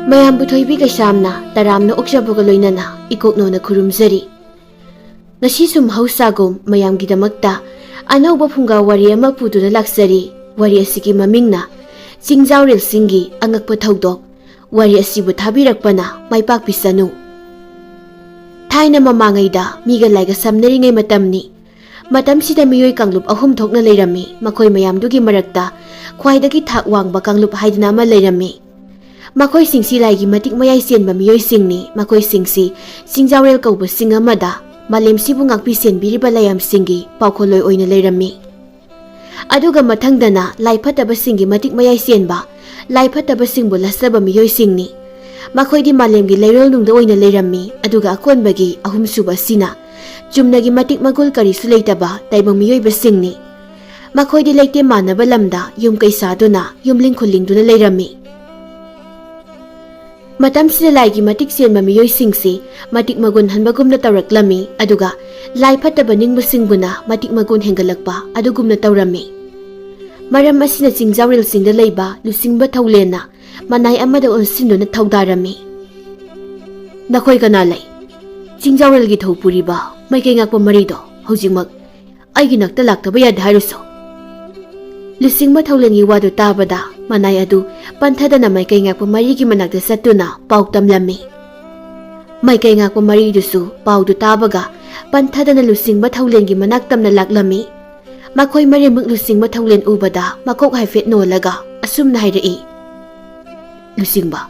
ꯃꯌꯥꯝꯕꯨ ꯊꯣꯏꯕꯤ ꯀꯩꯁꯥꯝꯅ ꯇꯔꯥꯝꯅ ꯑꯣꯛꯆꯕꯒ ꯂꯣꯏꯅꯅ ꯏꯀꯣꯛꯅꯧꯅ ꯈꯨꯔꯨꯝꯖꯔꯤ꯫ ꯉꯁꯤꯁꯨ ꯃꯍꯧꯁꯥꯒꯨꯝ ꯃꯌꯥꯝꯒꯤꯗꯃꯛꯇ ꯑꯅꯧꯕ ꯐꯨꯡꯒꯥ ꯋꯥꯔꯤ ꯑꯃ ꯄꯨꯗꯨꯅ ꯂꯥꯛꯆꯔꯤ꯫ ꯋꯥꯔꯤ ꯑꯁꯤꯒꯤ ꯃꯃꯤꯡꯅ ꯆꯤꯡꯖꯥꯎꯔꯦꯜꯁꯤꯡꯒꯤ ꯑꯉꯛꯄ ꯊꯧꯗꯣꯛ꯫ ꯋꯥꯔꯤ ꯑꯁꯤꯕꯨ ꯊꯥꯕꯤꯔꯛꯄꯅ ꯃꯥꯏꯄꯥꯛꯄꯤ ꯁꯅꯨ꯫ ꯊꯥꯏꯅ ꯃꯃꯥꯡꯉꯩꯗ ꯃꯤꯒ ꯂꯥꯏꯒ ꯁꯝꯅꯔꯤꯉꯩ ꯃꯇꯝꯅꯤ꯫ ꯃꯇꯝꯁꯤꯗ ꯃꯤꯑꯣꯏ ꯀꯥꯡꯂꯨꯞ 3 ꯊꯣꯛꯅ ꯂꯩꯔꯝꯃꯤ꯫ ꯃꯈꯣꯏ ꯃꯌꯥꯝꯗꯨꯒꯤ ꯃꯔꯛꯇ ꯈ꯭ꯋꯥꯏꯗꯒꯤ ꯊꯥꯛ ꯋꯥꯡꯕ ꯀꯥꯡꯂꯨꯞ ꯍꯥꯏꯗꯨꯅ ꯑꯃ ꯂꯩꯔꯝꯃꯤ꯫ ꯃꯈꯣꯏꯁꯤꯡꯁꯤ ꯂꯥꯏꯒꯤ ꯃꯇꯤꯛ ꯃꯌꯥꯏ ꯆꯦꯟꯕ ꯃꯤꯑꯣꯏꯁꯤꯡꯅꯤ꯫ ꯃꯈꯣꯏꯁꯤꯡꯁꯤ ꯆꯤꯡꯖꯥꯎꯔꯦꯜ ꯀꯧꯕ ꯆꯤꯡ ꯑꯃꯗ ꯃꯥꯂꯦꯝꯁꯤꯕꯨ ꯉꯥꯛꯄꯤ ꯁꯦꯟꯕꯤꯔꯤꯕ ꯂꯥꯏꯌꯥꯝꯁꯤꯡꯒꯤ ꯄꯥꯎꯈꯣꯜꯂꯣꯏ ꯑꯣꯏꯅ ꯂꯩꯔꯝꯃꯤ꯫ ꯑꯗꯨꯒ ꯃꯊꯪꯗꯅ ꯂꯥꯏ ꯐꯠꯇꯕꯁꯤꯡꯒꯤ ꯃꯇꯤꯛ ꯃꯌꯥꯏ ꯆꯦꯟꯕ, ꯂꯥꯏ ꯐꯠꯇꯕꯁꯤꯡꯕꯨ ꯂꯠꯆꯕ ꯃꯤꯑꯣꯏꯁꯤꯡꯅꯤ꯫ ꯃꯈꯣꯏꯗꯤ ꯃꯥꯂꯦꯝꯒꯤ ꯂꯩꯔꯣꯜꯅꯨꯡꯗ ꯑꯣꯏꯅ ꯂꯩꯔꯝꯃꯤ꯫ ꯑꯗꯨꯒ ꯑꯀꯣꯟꯕꯒꯤ ꯑꯍꯨꯝꯁꯨꯕ ꯑꯁꯤꯅ ꯆꯨꯝꯅꯒꯤ ꯃꯇꯤꯛ ꯃꯒꯨꯜ ꯀꯔꯤꯁꯨ ꯂꯩꯇꯕ ꯇꯥꯏꯕꯪ ꯃꯤꯑꯣꯏꯕꯁꯤꯡꯅꯤ꯫ ꯃꯈꯣꯏꯗꯤ ꯂꯩꯇꯦꯝ ꯃꯥꯟꯅꯕ ꯂꯝꯗ ꯌꯨꯝ ꯀꯩ ꯁꯥꯗꯨꯅ ꯌꯨꯝꯂꯤꯡ ꯈꯨꯜꯂꯤꯡꯗꯨꯅ ꯂꯩꯔꯝꯃꯤ꯫ ꯃꯇꯝꯁꯤꯗ ꯂꯥꯏꯒꯤ ꯃꯇꯤꯛ ꯆꯦꯟꯕ ꯃꯤꯑꯣꯏꯁꯤꯡꯁꯤ ꯃꯇꯤꯛ ꯃꯒꯨꯟ ꯍꯟꯕꯒꯨꯝꯅ ꯇꯧꯔꯛꯂꯝꯃꯤ꯫ ꯑꯗꯨꯒ ꯂꯥꯏ ꯐꯠꯇꯕ ꯅꯤꯡꯕꯁꯤꯡꯕꯨꯅ ꯃꯇꯤꯛ ꯃꯒꯨꯟ ꯍꯦꯟꯒꯠꯂꯛꯄ ꯑꯗꯨꯒꯨꯝꯅ ꯇꯧꯔꯝꯃꯤ꯫ ꯃꯔꯝ ꯑꯁꯤꯅ ꯆꯤꯡꯖꯥꯎꯔꯦꯜꯁꯤꯡꯗ ꯂꯩꯕ ꯂꯨꯆꯤꯡꯕ ꯊꯧꯂꯦꯟꯅ ꯃꯅꯥꯏ ꯑꯃꯗ ꯑꯣꯟꯁꯤꯟꯗꯨꯅ ꯊꯧꯗꯥꯔꯝꯃꯤ꯫ ꯅꯈꯣꯏ ꯀꯅꯥ ꯂꯩ? ꯆꯤꯡꯖꯥꯎꯔꯦꯜꯒꯤ ꯊꯧ ꯄꯨꯔꯤꯕ ꯃꯥꯏꯀꯩ ꯉꯥꯛꯄ ꯃꯔꯤꯗꯣ ꯍꯧꯖꯤꯛꯃꯛ ꯑꯩꯒꯤ ꯅꯥꯛꯇ ꯂꯥꯛꯇꯕ ꯌꯥꯗꯦ ꯍꯥꯏꯔꯁꯨ꯫ ꯂꯨꯆꯤꯡꯕ ꯊꯧꯂꯦꯟꯒꯤ ꯋꯥꯗꯨ ꯇꯥꯕꯗ ꯃꯅꯥꯏ ꯑꯗꯨ ꯄꯟꯊꯗꯅ ꯃꯥꯏꯀꯩ ꯉꯥꯛꯄ ꯃꯔꯤꯒꯤ ꯃꯅꯥꯛꯇ ꯆꯠꯇꯨꯅ ꯄꯥꯎ ꯇꯝꯂꯝꯃꯤ꯫ ꯃꯥꯏꯀꯩ ꯉꯥꯛꯄ ꯃꯔꯤꯗꯨꯁꯨ ꯄꯥꯎꯗꯨ ꯇꯥꯕꯒ ꯄꯟꯊꯗꯅ ꯂꯨꯆꯤꯡꯕ ꯊꯧꯂꯦꯟꯒꯤ ꯃꯅꯥꯛ ꯇꯝꯅ ꯂꯥꯛꯂꯝꯃꯤ꯫ ꯃꯈꯣꯏ ꯃꯔꯤꯃꯛ ꯂꯨꯆꯤꯡꯕ ꯊꯧꯂꯦꯟ ꯎꯕꯗ ꯃꯀꯣꯛ ꯍꯥꯏꯐꯦꯠ ꯅꯣꯜꯂꯒ ꯑꯁꯨꯝꯅ ꯍꯥꯏꯔꯛꯏ꯫ ꯂꯨꯆꯤꯡꯕ,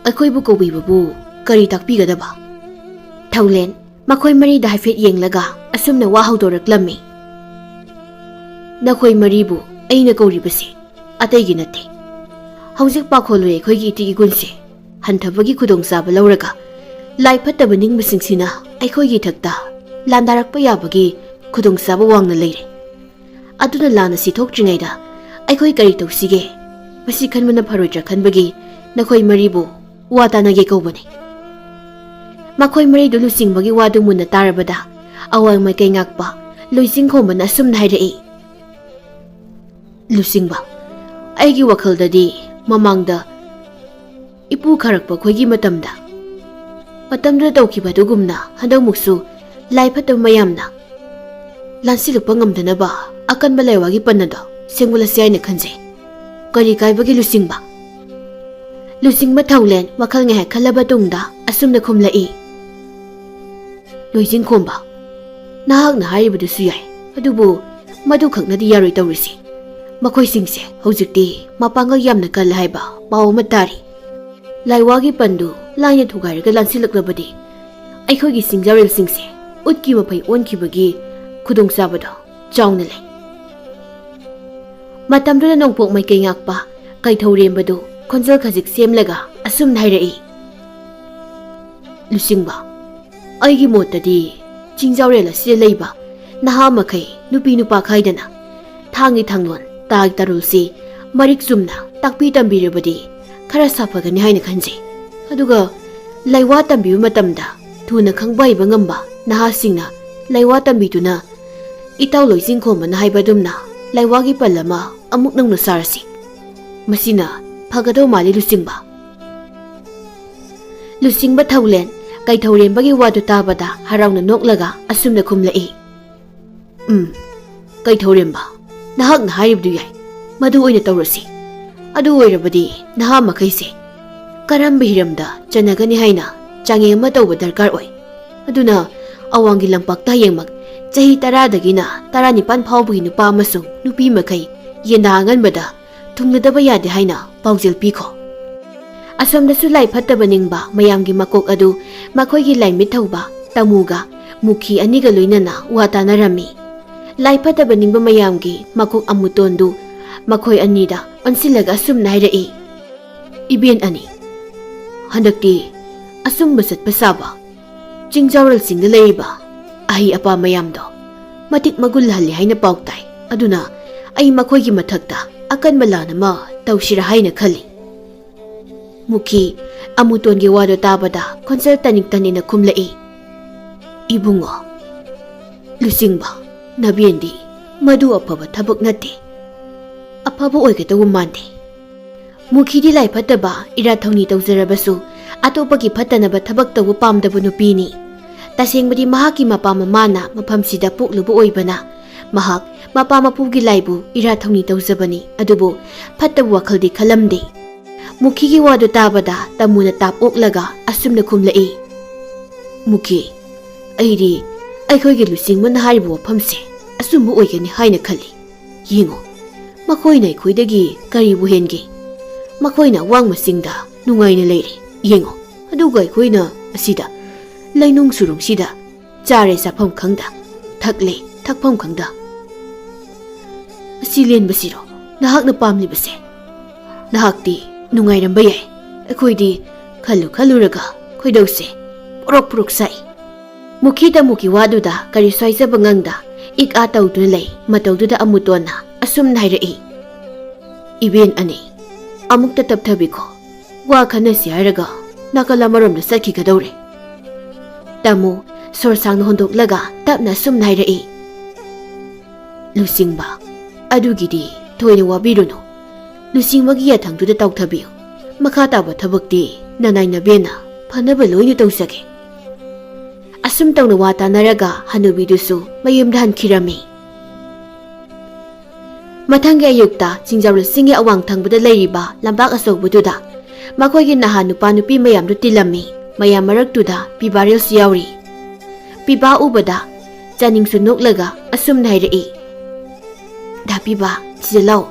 ꯑꯩꯈꯣꯏꯕꯨ ꯀꯧꯕꯤꯕꯕꯨ ꯀꯔꯤ ꯇꯥꯛꯄꯤꯒꯗꯕ? ꯊꯧꯂꯦꯟ ꯃꯈꯣꯏ ꯃꯔꯤꯗ ꯍꯥꯏꯐꯦꯠ ꯌꯦꯡꯂꯒ ꯑꯁꯨꯝꯅ ꯋꯥ ꯍꯧꯗꯣꯔꯛꯂꯝꯃꯤ꯫ ꯅꯈꯣꯏ ꯃꯔꯤꯕꯨ ꯑꯩꯅ ꯀꯧꯔꯤꯕꯁꯤ ꯑꯇꯩꯒꯤ ꯅꯠꯇꯦ꯫ ꯍꯧꯖꯤꯛ ꯄꯥꯈꯣꯜꯂꯣꯏ ꯑꯩꯈꯣꯏꯒꯤ ꯏꯇꯤꯛ ꯏꯒꯨꯟꯁꯦ ꯍꯟꯊꯕꯒꯤ ꯈꯨꯗꯣꯡꯆꯥꯕ ꯂꯧꯔꯒ ꯂꯥꯏ ꯐꯠꯇꯕ ꯅꯤꯡꯕꯁꯤꯡꯁꯤꯅ ꯑꯩꯈꯣꯏꯒꯤ ꯏꯊꯛꯇ ꯂꯥꯟꯗꯥꯔꯛꯄ ꯌꯥꯕꯒꯤ ꯈꯨꯗꯣꯡꯆꯥꯕ ꯋꯥꯡꯅ ꯂꯩꯔꯦ꯫ ꯑꯗꯨꯅ ꯂꯥꯟ ꯑꯁꯤ ꯊꯣꯛꯇ꯭ꯔꯤꯉꯩꯗ ꯑꯩꯈꯣꯏ ꯀꯔꯤ ꯇꯧꯁꯤꯒꯦ? ꯃꯁꯤ ꯈꯟꯕꯅ ꯐꯔꯣꯏꯗ꯭ꯔꯥ ꯈꯟꯕꯒꯤ ꯅꯈꯣꯏ ꯃꯔꯤꯕꯨ ꯋꯥ ꯇꯥꯟꯅꯒꯦ ꯀꯧꯕꯅꯤ꯫ ꯃꯈꯣꯏ ꯃꯔꯤꯗꯨ ꯂꯨꯆꯤꯡꯕꯒꯤ ꯋꯥꯗꯨ ꯃꯨꯟꯅ ꯇꯥꯔꯕꯗ ꯑꯋꯥꯡ ꯃꯥꯏꯀꯩ ꯉꯥꯛꯄ ꯂꯣꯏꯆꯤꯡꯈꯣꯝꯕꯅ ꯑꯁꯨꯝꯅ ꯍꯥꯏꯔꯛꯏ꯫ ꯂꯨꯆꯤꯡꯕ, ꯑꯩꯒꯤ ꯋꯥꯈꯜꯗꯗꯤ ꯃꯃꯥꯡꯗ ꯏꯄꯨ ꯈꯥꯔꯛꯄ ꯑꯩꯈꯣꯏꯒꯤ ꯃꯇꯝꯗꯨꯗ ꯇꯧꯈꯤꯕ ꯑꯗꯨꯒꯨꯝꯅ ꯍꯟꯗꯛꯃꯨꯛꯁꯨ ꯂꯥꯏ ꯐꯠꯇꯕ ꯃꯌꯥꯝꯅ ꯂꯥꯟꯁꯤꯜꯂꯛꯄ ꯉꯝꯗꯅꯕ ꯑꯀꯟꯕ ꯂꯥꯏꯋꯥꯒꯤ ꯄꯟꯅꯗꯣ ꯁꯦꯝꯒꯠꯂꯁꯤ ꯍꯥꯏꯅ ꯈꯟꯖꯩ꯫ ꯀꯔꯤ ꯀꯥꯏꯕꯒꯤ ꯂꯨꯆꯤꯡꯕ? ꯂꯨꯆꯤꯡꯕ ꯊꯧꯂꯦꯟ ꯋꯥꯈꯜ ꯉꯥꯏꯍꯥꯛ ꯈꯜꯂꯕ ꯇꯨꯡꯗ ꯑꯁꯨꯝꯅ ꯈꯨꯝꯂꯛꯏ꯫ ꯂꯣꯏꯆꯤꯡꯈꯣꯝꯕ, ꯅꯍꯥꯛꯅ ꯍꯥꯏꯔꯤꯕꯗꯨꯁꯨ ꯌꯥꯏ, ꯑꯗꯨꯕꯨ ꯃꯗꯨꯈꯛꯅꯗꯤ ꯌꯥꯔꯣꯏ ꯇꯧꯔꯤꯁꯤ꯫ ꯃꯈꯣꯏꯁꯤꯡꯁꯦ ꯍꯧꯖꯤꯛꯇꯤ ꯃꯄꯥꯡꯒꯜ ꯌꯥꯝꯅ ꯀꯜꯂꯦ ꯍꯥꯏꯕ ꯄꯥꯎ ꯑꯃ ꯇꯥꯔꯤ꯫ ꯂꯥꯏꯋꯥꯒꯤ ꯄꯟꯗꯨ ꯂꯥꯏꯅ ꯊꯨꯒꯥꯏꯔꯒ ꯂꯥꯟꯁꯤꯜꯂꯛꯂꯕꯗꯤ ꯑꯩꯈꯣꯏꯒꯤ ꯆꯤꯡꯖꯥꯎꯔꯦꯜꯁꯤꯡꯁꯦ ꯎꯠꯀꯤ ꯃꯐꯩ ꯑꯣꯟꯈꯤꯕꯒꯤ ꯈꯨꯗꯣꯡꯆꯥꯕꯗꯣ ꯆꯥꯎꯅ ꯂꯩ꯫ ꯃꯇꯝꯗꯨꯗ ꯅꯣꯡꯄꯣꯛ ꯃꯥꯏꯀꯩ ꯉꯥꯛꯄ ꯀꯩꯊꯧꯔꯦꯝꯕꯗꯨ ꯈꯣꯟꯖꯦꯜ ꯈꯖꯤꯛ ꯁꯦꯝꯂꯒ ꯑꯁꯨꯝꯅ ꯍꯥꯏꯔꯛꯏ꯫ ꯂꯨꯆꯤꯡꯕ, ꯑꯩꯒꯤ ꯃꯣꯠꯇꯗꯤ ꯆꯤꯡꯖꯥꯎꯔꯦꯜ ꯑꯁꯤꯗ ꯂꯩꯕ ꯅꯍꯥ ꯃꯈꯩ ꯅꯨꯄꯤ ꯅꯨꯄꯥ ꯈꯥꯏꯗꯅ ꯊꯥꯡꯒꯤ ꯊꯥꯡꯂꯣꯟ ꯇꯥꯒꯤ ꯇꯥꯔꯣꯜꯁꯤ ꯃꯔꯤꯛ ꯆꯨꯝꯅ ꯇꯥꯛꯄꯤ ꯇꯝꯕꯤꯔꯕꯗꯤ ꯈꯔ ꯁꯥꯐꯒꯅꯤ ꯍꯥꯏꯅ ꯈꯟꯖꯩ꯫ ꯑꯗꯨꯒ ꯂꯥꯏꯋꯥ ꯇꯝꯕꯤꯕ ꯃꯇꯝꯗ ꯊꯨꯅ ꯈꯪꯕ ꯍꯩꯕ ꯉꯝꯕ ꯅꯍꯥꯁꯤꯡꯅ ꯂꯥꯏꯋꯥ ꯇꯝꯕꯤꯗꯨꯅ ꯏꯇꯥꯎ ꯂꯣꯏꯆꯤꯡꯈꯣꯝꯕꯅ ꯍꯥꯏꯕ ꯑꯗꯨꯝꯅ ꯂꯥꯏꯋꯥꯒꯤ ꯄꯜ ꯑꯃ ꯑꯃꯨꯛ ꯅꯧꯅ ꯁꯥꯔꯁꯤ꯫ ꯃꯁꯤꯅ ꯐꯒꯗꯧ ꯃꯥꯜꯂꯤ ꯂꯨꯆꯤꯡꯕ꯫ ꯂꯨꯆꯤꯡꯕ ꯊꯧꯂꯦꯟ ꯀꯩꯊꯧꯔꯦꯝꯕꯒꯤ ꯋꯥꯗꯨ ꯇꯥꯕꯗ ꯍꯔꯥꯎꯅ ꯅꯣꯛꯂꯒ ꯑꯁꯨꯝꯅ ꯈꯨꯝꯂꯛꯏ꯫ ꯀꯩꯊꯧꯔꯦꯝꯕ, ꯅꯍꯥꯛꯅ ꯍꯥꯏꯔꯤꯕꯗꯨ ꯌꯥꯏ, ꯃꯗꯨ ꯑꯣꯏꯅ ꯇꯧꯔꯁꯤ꯫ ꯑꯗꯨ ꯑꯣꯏꯔꯕꯗꯤ ꯅꯍꯥ ꯃꯈꯩꯁꯦ ꯀꯔꯝꯕ ꯍꯤꯔꯝꯗ ꯆꯟꯅꯒꯅꯤ ꯍꯥꯏꯅ ꯆꯥꯡꯌꯦꯡ ꯑꯃ ꯇꯧꯕ ꯗꯔꯀꯥꯔ ꯑꯣꯏ꯫ ꯑꯗꯨꯅ ꯑꯋꯥꯡꯒꯤ ꯂꯝꯄꯥꯛꯇ ꯍꯌꯦꯡꯃꯛ ꯆꯍꯤ 10ꯗꯒꯤꯅ 19 ꯐꯥꯎꯕꯒꯤ ꯅꯨꯄꯥ ꯑꯃꯁꯨꯡ ꯅꯨꯄꯤ ꯃꯈꯩ ꯌꯦꯟꯗꯥ ꯑꯉꯟꯕꯗ ꯊꯨꯡꯂꯗꯕ ꯌꯥꯗꯦ ꯍꯥꯏꯅ ꯄꯥꯎꯖꯦꯜ ꯄꯤꯈꯣ꯫ ꯑꯁꯣꯝꯗꯁꯨ ꯂꯥꯏ ꯐꯠꯇꯕ ꯅꯤꯡꯕ ꯃꯌꯥꯝꯒꯤ ꯃꯀꯣꯛ ꯑꯗꯨ ꯃꯈꯣꯏꯒꯤ ꯂꯥꯏꯃꯤꯠ ꯊꯧꯕ ꯇꯃꯨꯒ ꯃꯨꯈꯤ ꯑꯅꯤꯒ ꯂꯣꯏꯅꯅ ꯋꯥ ꯇꯥꯟꯅꯔꯝꯃꯤ꯫ ꯂꯥꯏ ꯐꯠꯇꯕ ꯅꯤꯡꯕ ꯃꯌꯥꯝꯒꯤ ꯃꯀꯣꯛ ꯑꯃꯨꯇꯣꯟꯗꯨ ꯃꯈꯣꯏ ꯑꯅꯤꯗ ꯑꯣꯟꯁꯤꯜꯂꯒ ꯑꯁꯨꯝꯅ ꯍꯥꯏꯔꯛꯏ꯫ ꯏꯕꯦꯟ ꯑꯅꯤ, ꯍꯟꯗꯛꯇꯤ ꯑꯆꯨꯝꯕ ꯆꯠꯄ ꯁꯥꯕ ꯆꯤꯡꯖꯥꯎꯔꯦꯜꯁꯤꯡꯗ ꯂꯩꯔꯤꯕ ꯑꯍꯩ ꯑꯄꯥ ꯃꯌꯥꯝꯗꯣ ꯃꯇꯤꯛ ꯃꯒꯨꯟ ꯂꯩꯍꯜꯂꯤ ꯍꯥꯏꯅ ꯄꯥꯎ ꯇꯥꯏ꯫ ꯑꯗꯨꯅ ꯑꯩ ꯃꯈꯣꯏꯒꯤ ꯃꯊꯛꯇ ꯑꯀꯟꯕ ꯂꯥꯟ ꯑꯃ ꯇꯧꯁꯤꯔꯥ ꯍꯥꯏꯅ ꯈꯜꯂꯤ꯫ ꯃꯨꯈꯤ ꯑꯃꯨꯇꯣꯟꯒꯤ ꯋꯥꯗꯣ ꯇꯥꯕꯗ ꯈꯣꯟꯖꯦꯜ ꯇꯅꯤꯛ ꯇꯅꯤꯛꯅ ꯈꯨꯝꯂꯛꯏ꯫ ꯏꯕꯨꯡꯉꯣ, ꯂꯨꯆꯤꯡꯕ, ꯅꯕꯦꯟꯗꯤ ꯃꯗꯨ ꯑꯐꯕ ꯊꯕꯛ ꯅꯠꯇꯦ, ꯑꯐꯕ ꯑꯣꯏꯒꯗꯧꯕ ꯃꯥꯟꯗꯦ꯫ Mukhidi lai phattaba ira thongni tawjarabasu atopagi phattanaba thabak tawbu pamdabu nupini. Tasengbadi mahaki mapa mamana mafamsida poklubu oibana mahak mapa mapugi laibu ira thongni tawjabani adubu phattabu wakhaldi khalamde. Mukhigi wadu tabada tamuna tap oklaga asumna khumlai. Mukhi airi ꯑꯩꯈꯣꯏꯒꯤ ꯂꯨꯆꯤꯡꯕꯅ ꯍꯥꯏꯔꯤꯕ ꯋꯥꯐꯝꯁꯦ ꯑꯆꯨꯝꯕ ꯑꯣꯏꯒꯅꯤ ꯍꯥꯏꯅ ꯈꯜꯂꯤ꯫ ꯌꯦꯡꯉꯨ, ꯃꯈꯣꯏꯅ ꯑꯩꯈꯣꯏꯗꯒꯤ ꯀꯔꯤꯕꯨ ꯍꯦꯟꯒꯦ? ꯃꯈꯣꯏꯅ ꯑꯋꯥꯡꯕꯁꯤꯡꯗ ꯅꯨꯡꯉꯥꯏꯅ ꯂꯩꯔꯦ꯫ ꯌꯦꯡꯉꯨ, ꯑꯗꯨꯒ ꯑꯩꯈꯣꯏꯅ ꯑꯁꯤꯗ ꯂꯩꯅꯨꯡ ꯁꯨꯔꯨꯡꯁꯤꯗ ꯆꯥꯔꯦ ꯆꯥꯐꯝ ꯈꯪꯗ, ꯊꯛꯂꯦ ꯊꯛꯐꯝ ꯈꯪꯗ꯫ ꯑꯁꯤ ꯂꯦꯟꯕꯁꯤꯔꯣ ꯅꯍꯥꯛꯅ ꯄꯥꯝꯂꯤꯕꯁꯦ? ꯅꯍꯥꯛꯇꯤ ꯅꯨꯡꯉꯥꯏꯔꯝꯕ ꯌꯥꯏ, ꯑꯩꯈꯣꯏꯗꯤ ꯈꯜꯂꯨꯔꯒ ꯈꯣꯏꯗꯧꯁꯦ ꯄꯨꯔꯛ ꯄꯨꯔꯛ ꯁꯥꯏ꯫ Mukhida mukhi waduda kari swaisa bangangda ik ataw dun lay matawduda amutona asum nairai. Ibin ani amuk tataptabi ko wa khana siyaraga nakalamarom na sakhi kadawre. Tamu sorsang na hondoklaga tapna sum nairai. Lusingba adugidi toyna wabiruno. Lusingbagi yathangduda tawthabiyo. Makhataba thabakti nanay na bena phanaba loyna tawsage. Asum tawna wata naraga hanubidusu mayumda hankirami. Mathangi ayukta Chingjawra singi awang thangbada leiriba lambak asogbududa makoigi naha nupa nupi mayamdu tilami mayam maraktuda piba reels yauri. Piba ubada Janingsu noklaga asum nairai. Da piba silaw.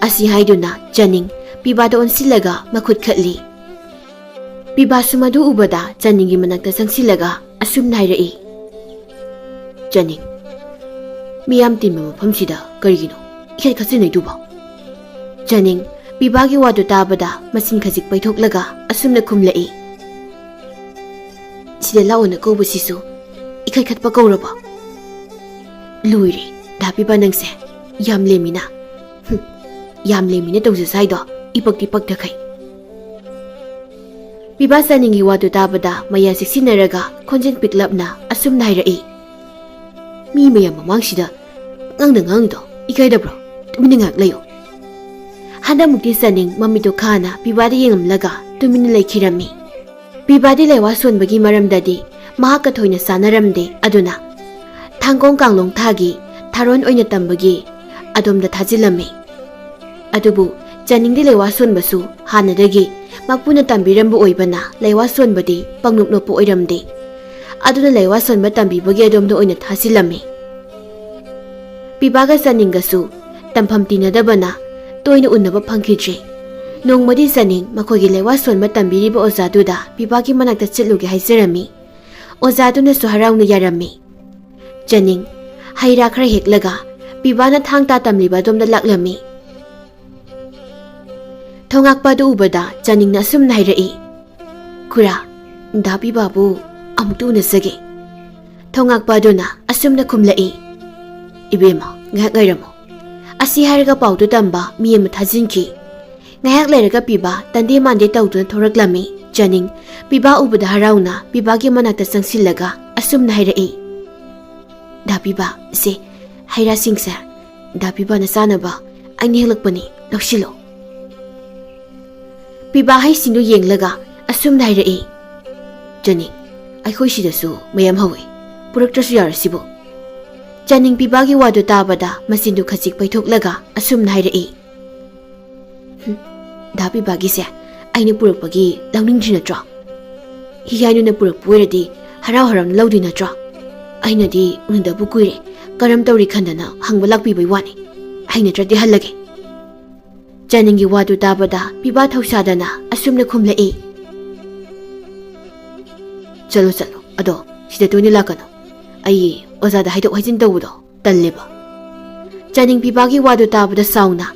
Asi haiduna Janing piba da onsilaga makhut khatli. Piba sumadu ubada Janingi manakta sangsilaga asum nairai. Janing, miyam tinma mafamsida karigino ikhat khasinai duba. Janing, pibagi wadu tabada masin khajik paithoklaga asumna khumlai. Sida laona kobasisu ikhat khatpa kauraba. Luiri, da piba nangse yam lemina. Yam lemina tawja saido ipakti paktakai. Piba Janingi wadu tabada maya siksinaraga khonjen piklapna asum nairai. Mi mayam mamangsida ngangdo ikaidabro tumina ngak layo. Handa mukti Janing mamito khana pibada yengamlaga tumina laikhirami. Pibadi lewa sonbagi maramdadi mahaka thoina sanaramde aduna thangkong kanglong thagi tharon oina tambagi adomda thajilami. Adubu Janingdi lewa sonbasu hanadagi Mapuna tambirambu oibana leiwa sonbadi pangnuknopu oiramde. Aduna leiwa sonba tambibagi adomda oina thasilami. Pibaga Janinggasu tampham tinadabana toina unnaba phangkhidre. Nongmadi Janing makhoigi leiwa sonba tambiriba ojaduda pibagi manakta chitluge haizarami. Ojadunasu harauna yarami. Janing haira khara heklaga pibana thangta tamliba adomda laklami. Thongakpadu ubada Janingna asum nairai. Kura, dabi babu amuktu unasage. Thongakpaduna asumna khumlai. Ibema ngahak ngairamo. Asi haraga paudu tamba miyam thajinki. Ngahak lairaga piba tande mande tawduna thoraklami. Janing piba ubada harauna pibagi manakta sangsilaga asum nairai. Dabiba se haira singsa dabiba na sanaba aini helakpani loksilo. Piba hai sindu yenglaga asum nairai. Janing aikhoi sidasu mayam hawi puraktrasu yarasibo. Janing pibagi wadu tabada masindu khajik paithoklaga asum nairai. Da pibagi se aina purakpagi launingdri natro. Hiyainuna purakpuiradi harau haram laudi natro. Ainadi undabu kuire karam tawri khandana hangba lakpibai wani. Aina tradi hallage. Janinggi wadu tabada piba thausadana asumna khumlai. Chalo ado sida toini lakano. Ai ozada haidok haijin tawudo talleba. Janing pibagi wadu tabada sauna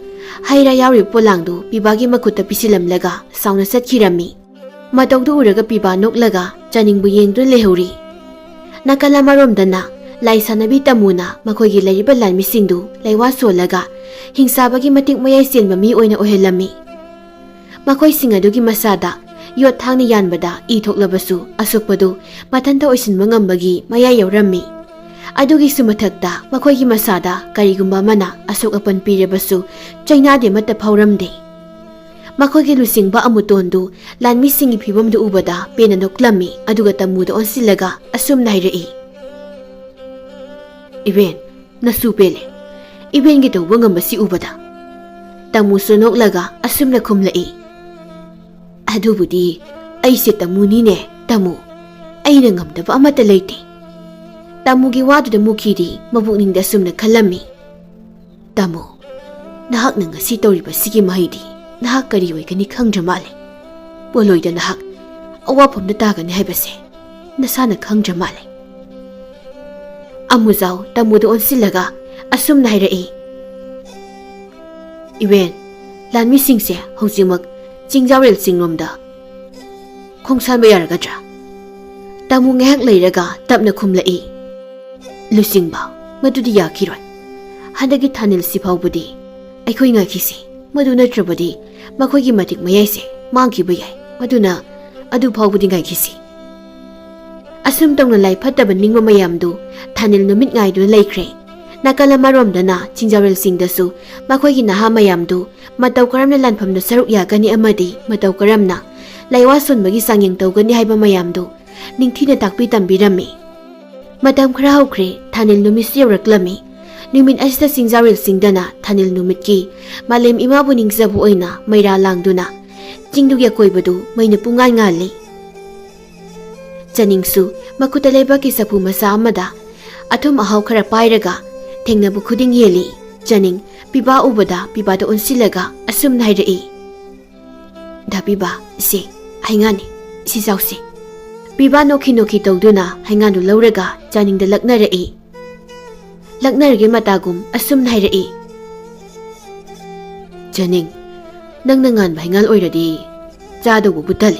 haira yauri polangdu pibagi makuta pisilamlaga sauna satkirami. Matawdu uraga piba noklaga Janingbu yengdun lehuri. Nakalamaromdana laisanabi tamuna makhoigi lariba lanmisingdu laiwa solaga hingsabagi matik mayai senba mi oina ohelami. Makhoi singadugi masada yot thangni yanbada ithoklabasu asukpadu mathanta oisinba ngambagi mayai yaurami. Adugi sumathakta makhoigi masada karigumba mana asuk apan pirebasu chainade mata phauramde. ꯃꯈꯣꯏꯒꯤ ꯂꯨꯆꯤꯡꯕ ꯑꯃꯨꯇꯣꯟꯗꯨ ꯂꯥꯟꯃꯤꯁꯤꯡꯒꯤ ꯐꯤꯕꯝꯗꯨ ꯎꯕꯗ ꯄꯦꯟꯅ ꯅꯣꯛꯂꯝꯃꯤ ꯑꯗꯨꯒ ꯇꯃꯨꯗ ꯑꯣꯟꯁꯤꯜꯂꯒ ꯑꯁꯨꯝꯅ ꯍꯥꯏꯔꯛꯏ꯫ ꯏꯕꯦꯟ, ꯅꯁꯨ ꯄꯦꯜꯂꯦ, ꯏꯕꯦꯟꯒꯤ ꯇꯧꯕ ꯉꯝꯕꯁꯤ ꯎꯕꯗ꯫ ꯇꯃꯨꯁꯨ ꯅꯣꯛꯂꯒ ꯑꯁꯨꯝꯅ ꯈꯨꯝꯂꯛꯏ꯫ ꯑꯗꯨꯕꯨꯗꯤ ꯑꯩꯁꯦ ꯇꯃꯨꯅꯤꯅꯦ ꯇꯃꯨ, ꯑꯩꯅ ꯉꯝꯗꯕ ꯑꯃꯠꯇ ꯂꯩꯇꯦ꯫ ꯇꯃꯨꯒꯤ ꯋꯥꯗꯨꯗ ꯃꯨꯈꯤꯗꯤ ꯃꯄꯨꯛꯅꯤꯡꯗ ꯑꯁꯨꯝꯅ ꯈꯜꯂꯝꯃꯤ꯫ ꯇꯃꯨ, ꯅꯍꯥꯛꯅ ꯉꯁꯤ ꯇꯧꯔꯤꯕꯁꯤꯒꯤ ꯃꯍꯩꯗꯤ ꯅꯍꯥꯛ ꯀꯔꯤ ꯑꯣꯏꯒꯅꯤ ꯈꯪꯗ꯭ꯔ ꯃꯥꯜꯂꯦ꯫ ꯄꯣꯂꯣꯏꯗ ꯅꯍꯥꯛ ꯑꯋꯥꯐꯝꯗ ꯇꯥꯒꯅꯤ ꯍꯥꯏꯕꯁꯦ ꯅꯁꯥꯅ ꯈꯪꯗ꯭ꯔ ꯃꯥꯜꯂꯦ꯫ ꯑꯃꯨꯖꯥꯎ ꯇꯃꯨꯗ ꯑꯣꯟꯁꯤꯜꯂꯒ ꯑꯁꯨꯝꯅ ꯍꯥꯏꯔꯛꯏ꯫ ꯏꯕꯦꯟ, ꯂꯥꯟꯃꯤꯁꯤꯡꯁꯦ ꯍꯧꯖꯤꯛꯃꯛ ꯆꯤꯡꯖꯥꯎꯔꯦꯜ ꯆꯤꯡꯂꯣꯝꯗ ꯈꯣꯡꯁꯥꯟꯕ ꯌꯥꯔꯒꯗ꯭ꯔꯥ? ꯇꯃꯨ ꯉꯥꯏꯍꯥꯛ ꯂꯩꯔꯒ ꯇꯞꯅ ꯈꯨꯝꯂꯛꯏ꯫ ꯂꯨꯆꯤꯡꯕ, ꯃꯗꯨꯗꯤ ꯌꯥꯈꯤꯔꯣꯏ꯫ ꯍꯟꯗꯛꯀꯤ ꯊꯥꯅꯤꯜꯁꯤ ꯐꯥꯎꯕꯗꯤ ꯑꯩꯈꯣꯏ ꯉꯥꯏꯈꯤꯁꯤ, ꯃꯗꯨ ꯅꯠꯇ꯭ꯔꯕꯗꯤ ꯃꯈꯣꯏꯒꯤ ꯃꯇꯤꯛ ꯃꯌꯥꯏꯁꯦ ꯃꯥꯡꯈꯤꯕ ꯌꯥꯏ, ꯃꯗꯨꯅ ꯑꯗꯨ ꯐꯥꯎꯕꯗꯤ ꯉꯥꯏꯈꯤꯁꯤ꯫ ꯑꯁꯨꯝ ꯇꯧꯅ ꯂꯥꯏ ꯐꯠꯇꯕ ꯅꯤꯡꯕ ꯃꯌꯥꯝꯗꯨ ꯊꯥꯅꯤꯜ ꯅꯨꯃꯤꯠ ꯉꯥꯏꯗꯨꯅ ꯂꯩꯈ꯭ꯔꯦ꯫ ꯅꯥꯀꯜ ꯑꯃꯔꯣꯝꯗꯅ ꯆꯤꯡꯖꯥꯎꯔꯦꯜ ꯆꯤꯡꯗꯁꯨ ꯃꯈꯣꯏꯒꯤ ꯅꯍꯥ ꯃꯌꯥꯝꯗꯨ ꯃꯇꯧ ꯀꯔꯝꯅ ꯂꯥꯟꯐꯝꯗ ꯁꯔꯨꯛ ꯌꯥꯒꯅꯤ ꯑꯃꯗꯤ ꯃꯇꯧ ꯀꯔꯝꯅ ꯂꯩꯋꯥ ꯁꯣꯟꯕꯒꯤ ꯆꯥꯡꯌꯦꯡ ꯇꯧꯒꯅꯤ ꯍꯥꯏꯕ ꯃꯌꯥꯝꯗꯨ ꯅꯤꯡꯊꯤꯅ ꯇꯥꯛꯄꯤ ꯇꯝꯕꯤꯔꯝꯃꯤ꯫ ꯃꯇꯝ ꯈꯔ ꯍꯧꯈ꯭ꯔꯦ, ꯊꯥꯅꯤꯜ ꯅꯨꯃꯤꯠꯁꯨ ꯌꯧꯔꯛꯂꯝꯃꯤ꯫ ꯅꯨꯃꯤꯠ ꯑꯁꯤꯗ ꯆꯤꯡꯖꯥꯎꯔꯦꯜ ꯆꯤꯡꯗꯅ ꯊꯥꯅꯤꯜ ꯅꯨꯃꯤꯠꯀꯤ ꯃꯥꯂꯦꯝ ꯏꯃꯥꯕꯨ ꯅꯤꯡꯖꯕ ꯑꯣꯏꯅ ꯃꯩꯔꯥ ꯂꯥꯡꯗꯨꯅ ꯆꯤꯡꯗꯨꯒꯤ ꯑꯀꯣꯏꯕꯗꯨ ꯃꯩꯅ ꯄꯨꯡꯉꯥꯟ ꯉꯥꯜꯂꯤ꯫ ꯆꯅꯤꯡꯁꯨ ꯃꯈꯨꯠꯇ ꯂꯩꯕꯥꯛꯀꯤ ꯆꯐꯨ ꯃꯆꯥ ꯑꯃꯗ ꯑꯊꯨꯝ ꯑꯍꯥꯎ ꯈꯔ ꯄꯥꯏꯔꯒ ꯊꯦꯡꯅꯕ ꯈꯨꯗꯤꯡ ꯌꯦꯜꯂꯤ꯫ ꯆꯅꯤꯡ ꯄꯤꯕꯥ ꯎꯕꯗ ꯄꯤꯕꯥꯗ ꯑꯣꯟꯁꯤꯜꯂꯒ ꯑꯁꯨꯝꯅ ꯍꯥꯏꯔꯛꯏ꯫ ꯗꯥ ꯄꯤꯕꯥ, ꯏꯆꯦ, ꯍꯩꯉꯥꯟꯅꯤ, ꯁꯤ ꯆꯥꯎꯁꯤ꯫ ꯄꯤꯕꯥ ꯅꯣꯛꯈꯤ ꯅꯣꯛꯈꯤ ꯇꯧꯗꯨꯅ ꯍꯩꯉꯥꯟꯗꯨ ꯂꯧꯔꯒ ꯆꯥꯅꯤꯡꯗ ꯂꯛꯅꯔꯛꯏ꯫ ꯂꯛꯅꯔꯒꯦ ꯃꯇꯥꯒꯨꯝ ꯑꯁꯨꯝꯅ ꯍꯥꯏꯔꯛꯏ꯫ ꯆꯅꯤꯡ, ꯅꯪꯅ ꯉꯥꯟꯕ ꯍꯩꯉꯥꯜ ꯑꯣꯏꯔꯗꯤ ꯆꯥꯗꯧꯕꯕꯨ ꯇꯜꯂꯤ꯫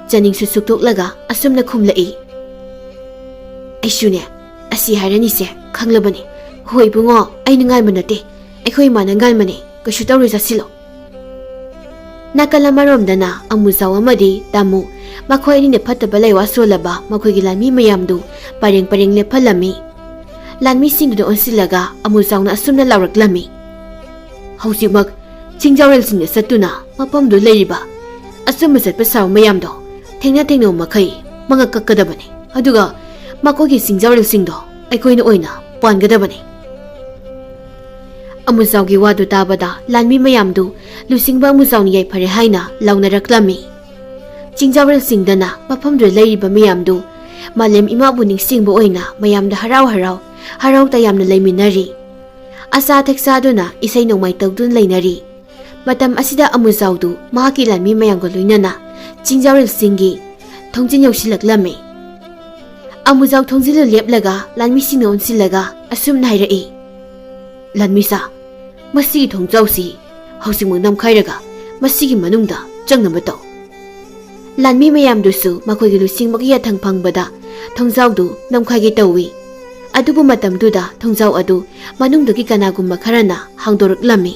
ꯆꯅꯤꯡꯁꯨ ꯁꯨꯛꯇꯣꯛꯂꯒ ꯑꯁꯨꯝꯅ ꯈꯨꯝꯂꯛꯏ꯫ ꯑꯩꯁꯨꯅꯦ, ꯑꯁꯤ ꯍꯥꯏꯔꯅꯤꯁꯦ ꯈꯪꯂꯕꯅꯤ꯫ ꯍꯣꯏ ꯏꯕꯨꯡꯉꯣ, ꯑꯩꯅ ꯉꯥꯟꯕ ꯅꯠꯇꯦ, ꯑꯩꯈꯣꯏ ꯏꯃꯥꯅ ꯉꯥꯟꯕꯅꯤ, ꯀꯩꯁꯨ ꯇꯧꯔꯣꯏ, ꯆꯥꯁꯤꯜꯂꯣ꯫ ꯅꯥꯀꯜ ꯑꯃꯔꯣꯝꯗꯅ ꯑꯃꯨꯖꯥꯎ ꯑꯃꯗꯤ ꯇꯥꯃꯨ, ꯃꯈꯣꯏ ꯑꯅꯤꯅ ꯐꯠꯇꯕ ꯂꯩꯋꯥ ꯁꯣꯜꯂꯕ ꯃꯈꯣꯏꯒꯤ ꯂꯥꯟꯃꯤ ꯃꯌꯥꯝꯗꯨ ꯄꯔꯦꯡ ꯄꯔꯦꯡ ꯂꯦꯞꯍꯜꯂꯝꯃꯤ꯫ ꯂꯥꯟꯃꯤꯁꯤꯡꯗꯨꯗ ꯑꯣꯟꯁꯤꯜꯂꯒ ꯑꯃꯨꯖꯥꯎꯅ ꯑꯁꯨꯝꯅ ꯂꯥꯎꯔꯛꯂꯝꯃꯤ꯫ ꯍꯧꯖꯤꯛꯃꯛ ꯆꯤꯡꯖꯥꯎꯔꯦꯜꯁꯤꯡꯗ ꯆꯠꯇꯨꯅ ꯃꯐꯝꯗꯨ ꯂꯩꯔꯤꯕ ꯑꯆꯨꯝꯕ ꯆꯠꯄ ꯁꯥꯕ ꯃꯌꯥꯝꯗꯣ ꯊꯦꯡꯅ ꯃꯈꯩ ꯃꯉꯛ ꯀꯛꯀꯗꯕꯅꯤ, ꯑꯗꯨꯒ ꯃꯈꯣꯏꯒꯤ ꯆꯤꯡꯖꯥꯎꯔꯦꯜꯁꯤꯡꯗꯣ ꯑꯩꯈꯣꯏꯅ ꯑꯣꯏꯅ ꯄꯥꯟꯒꯗꯕꯅꯤ꯫ ꯑꯃꯨꯖꯥꯎꯒꯤ ꯋꯥꯗꯨ ꯇꯥꯕꯗ ꯂꯥꯟꯃꯤ ꯃꯌꯥꯝꯗꯨ ꯂꯨꯆꯤꯡꯕ ꯑꯃꯨꯖꯥꯎꯅ ꯌꯥꯏꯐꯔꯦ ꯍꯥꯏꯅ ꯂꯥꯎꯅꯔꯛꯂꯝꯃꯤ꯫ ꯆꯤꯡꯖꯥꯎꯔꯦꯜꯁꯤꯡꯗꯅ ꯃꯐꯝꯗꯨꯗ ꯂꯩꯔꯤꯕ ꯃꯌꯥꯝꯗꯨ ꯃꯥꯂꯦꯝ ꯏꯃꯥꯕꯨ ꯅꯤꯡꯁꯤꯡꯕ ꯑꯣꯏꯅ ꯃꯌꯥꯝꯗ ꯍꯔꯥꯎ ꯇꯌꯥꯝꯅ ꯂꯩꯃꯤꯟꯅꯔꯤ꯫ ꯑꯆꯥ ꯑꯊꯛ ꯆꯥꯗꯨꯅ ꯏꯁꯩ ꯅꯣꯡꯃꯥꯏ ꯇꯧꯗꯨꯅ ꯂꯩꯅꯔꯤ꯫ ꯃꯇꯝ ꯑꯁꯤꯗ ꯑꯃꯨꯖꯥꯎꯗꯨ ꯃꯍꯥꯛꯀꯤ ꯂꯥꯟꯃꯤ ꯃꯌꯥꯝꯒ ꯂꯣꯏꯅꯅ ꯆꯤꯡꯖꯥꯎꯔꯦꯜ ꯆꯤꯡꯒꯤ ꯊꯣꯡꯖꯤꯟ ꯌꯧꯁꯤꯜꯂꯛꯂꯝꯃꯤ꯫ ꯑꯃꯨꯖꯥꯎ ꯊꯣꯡꯖꯤꯜꯗ ꯂꯦꯞꯂꯒ ꯂꯥꯟꯃꯤꯁꯤꯡꯅ ꯑꯣꯟꯁꯤꯜꯂꯒ ꯑꯁꯨꯝꯅ ꯍꯥꯏꯔꯛꯏ꯫ ꯂꯥꯟꯃꯤꯁꯥ, ꯃꯁꯤꯒꯤ ꯊꯣꯡꯖꯥꯎꯁꯤ ꯍꯧꯖꯤꯛꯃꯛ ꯅꯝꯈꯥꯏꯔꯒ ꯃꯁꯤꯒꯤ ꯃꯅꯨꯡꯗ ꯆꯪꯅꯕ ꯇꯧ꯫ ꯂꯥꯟꯃꯤ ꯃꯌꯥꯝꯗꯨꯁꯨ ꯃꯈꯣꯏꯒꯤ ꯂꯨꯆꯤꯡꯕꯒꯤ ꯌꯥꯊꯪ ꯐꯪꯕꯗ ꯊꯣꯡꯖꯥꯎꯗꯨ ꯅꯝꯈꯥꯏꯒꯦ ꯇꯧꯏ꯫ ꯑꯗꯨꯕꯨ ꯃꯇꯝꯗꯨꯗ ꯊꯣꯡꯖꯥꯎ ꯑꯗꯨ ꯃꯅꯨꯡꯗꯒꯤ ꯀꯅꯥꯒꯨꯝꯕ ꯈꯔꯅ ꯍꯥꯡꯗꯣꯔꯛꯂꯝꯃꯤ꯫